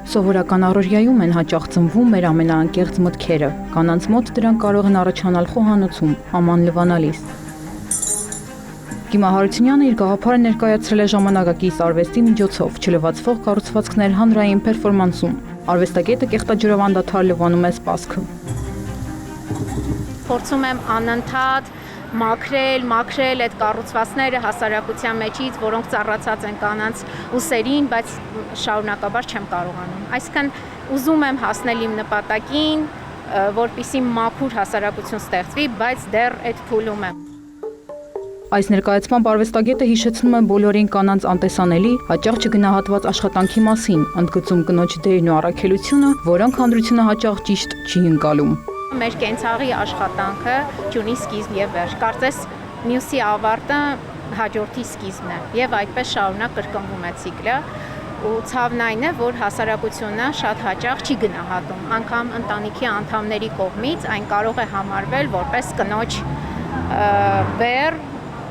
Սովորական առօրյայում են հաճախ ծնվում մեր ամենաանկեղծ մտքերը, կանանց մոտ դրանք կարող են առաջանալ խոհանոցում, աման լվանալիս։ Կիմա Հարությունյանը իր գաղափարը ներկայացրել է ժամանակակից արվեստի միջոցով չլվացվող կառուցվածքներ հանրային պերֆորմանսում։ Արվեստագետը կեղտաջրով անդադար լվանում է սպասքը։ Փորձում եմ անընդհատ մաքրել այդ կառուցվածքները հասարակության մեջից, որոնք ծառացած են կանանց ուսերին, բայց շարունակաբար չեմ կարողանում։ Այսինքն ուզում եմ հասնել իմ նպատակին, որպեսզի մաքուր հասարակություն ստեղծվի, բայց դեռ այդ փուլում եմ։ Այս ներկայացմամբ արվեստագետը հիշեցնում է բոլորին կանանց անտեսանելի, հաճախ չգնահատված աշխատանքի մասին, ընդգծում կնոջ դերն ու առաքելությունը, որոնք հանրությունը հաճախ ճիշտ չի ընկալում։ Մեր կենցաղի աշխատանքը չունի սկիզբ եւ վերջ։ Կարծես մյուսի ավարտը հաջորդի սկիզբն է եւ այդպես շարունակ կրկնվում է ցիկլը։ Ու ցավն այն է, որ հասարակությունը շատ հաճախ չի գնահատում, անգամ ընտանիքի անդամների կողմից այն կարող է համարվել որպես կնոջ բեռ,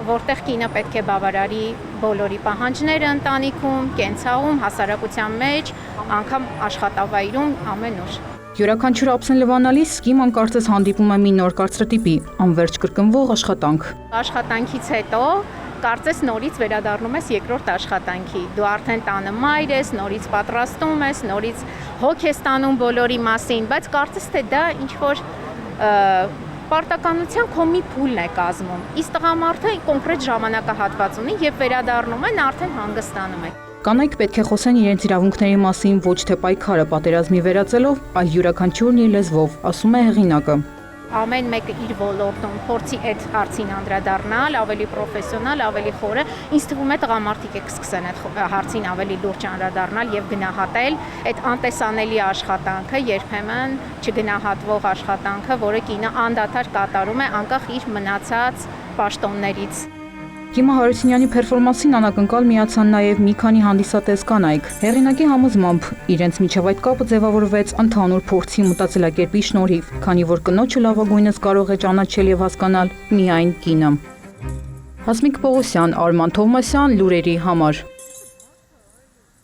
որտեղ կինը պետք է բավարարի բոլորի պահանջները ընտանիքում, կենցաղում, հասարակության մեջ, անգամ աշխատավայրում ամեն օր։ Յուրաքանչյուր ափսեն լվանալիս կիման կարծես հանդիպում է մի նոր կարծրատիպի, անվերջ կրկնվող աշխատանք։ Աշխատանքից հետո կարծես նորից վերադառնում ես երկրորդ աշխատանքի։ Դու արդեն տանը մայր ես, նորից պատրաստում ես, նորից հոգ ես տանում բոլորի մասին, բայց կարծես թե դա ինչ-որ պարտականության քո մի փուլն է կազմում։ Իսկ տղամարդը կոնկրետ ժամանակահատված ունի եւ վերադառնում են, արդեն հանգստանում է։ Կանայք պետք է խոսեն իրենց իրավունքների մասին ոչ թե պայքարը պատերազմի վերածելով, այլ յուրաքանչյուրն իր լեզվով, ասում է հեղինակը։ Ամեն մեկը իր ոլորտում փորձի այդ հարցին անդրադառնալ, ավելի պրոֆեսիոնալ, ավելի խորը։ Ինձ թվում է տղամարդիկ է կսկսեն այդ հարցին ավելի լուրջ անդրադառնալ եւ գնահատել այդ անտեսանելի աշխատանքը, երբեմն չգնահատվող աշխատանքը, որը կինը անդադար կատարում է անկախ իր մնացած պաշտոններից։ Կիմա Հարությունյանի պերֆորմանսին անակնկալ միացան նաև մի քանի հանդիսատես կանայք։ Հեղինակի համոզմամբ իրենց միջև այդ կապը ձևավորվեց ընդհանուր փորձի մտածելակերպի շնորհիվ, քանի որ կնոջը լավագույնս կարող է ճանաչել եւ հասկանալ միայն կինը։ Հասմիկ Պողոսյան, Արման Թովմասյան, լուրերի համար։